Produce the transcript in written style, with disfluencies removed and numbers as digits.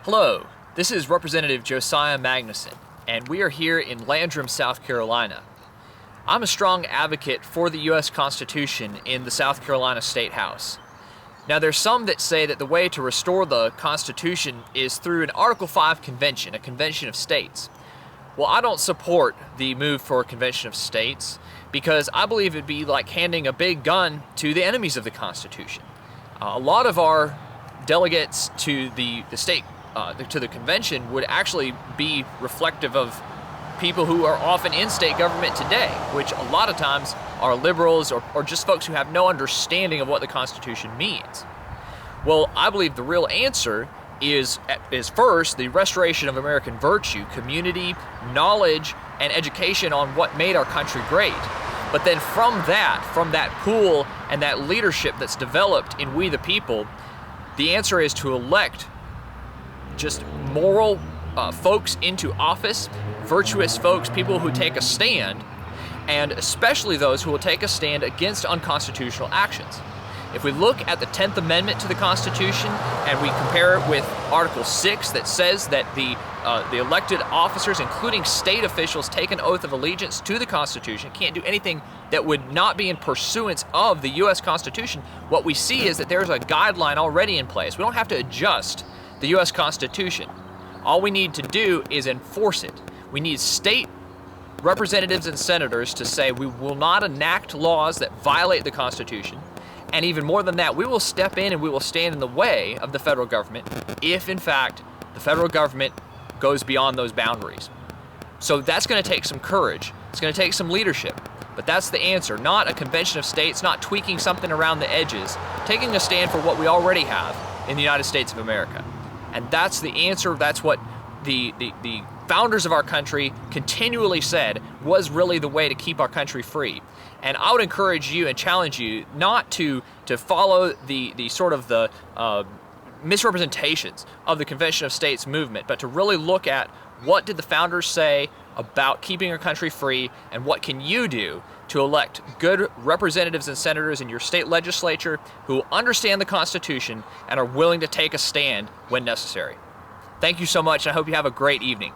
Hello, this is Representative Josiah Magnuson, and we are here in Landrum, South Carolina. I'm a strong advocate for the U.S. Constitution in the South Carolina State House. Now, there's some that say that the way to restore the Constitution is through an Article 5 convention, a convention of states. Well, I don't support the move for a convention of states because I believe it'd be like handing a big gun to the enemies of the Constitution. A lot of our delegates to the convention would actually be reflective of people who are often in state government today, which a lot of times are liberals or just folks who have no understanding of what the Constitution means. Well, I believe the real answer is first the restoration of American virtue, community, knowledge, and education on what made our country great. But then from that pool and that leadership that's developed in we the people, the answer is to elect just moral folks into office, virtuous folks, people who take a stand, and especially those who will take a stand against unconstitutional actions. If we look at the 10th Amendment to the Constitution and we compare it with Article 6 that says that the elected officers, including state officials, take an oath of allegiance to the Constitution, can't do anything that would not be in pursuance of the U.S. Constitution, what we see is that there's a guideline already in place. We don't have to adjust the U.S. Constitution. All we need to do is enforce it. We need state representatives and senators to say we will not enact laws that violate the Constitution. And even more than that, we will step in and we will stand in the way of the federal government if, in fact, the federal government goes beyond those boundaries. So that's going to take some courage. It's going to take some leadership. But that's the answer, not a convention of states, not tweaking something around the edges, taking a stand for what we already have in the United States of America. And that's the answer. That's what the founders of our country continually said was really the way to keep our country free. And I would encourage you and challenge you not to follow the misrepresentations of the Convention of States movement, but to really look at what did the founders say about keeping our country free, and what can you do to elect good representatives and senators in your state legislature who understand the Constitution and are willing to take a stand when necessary. Thank you so much, and I hope you have a great evening.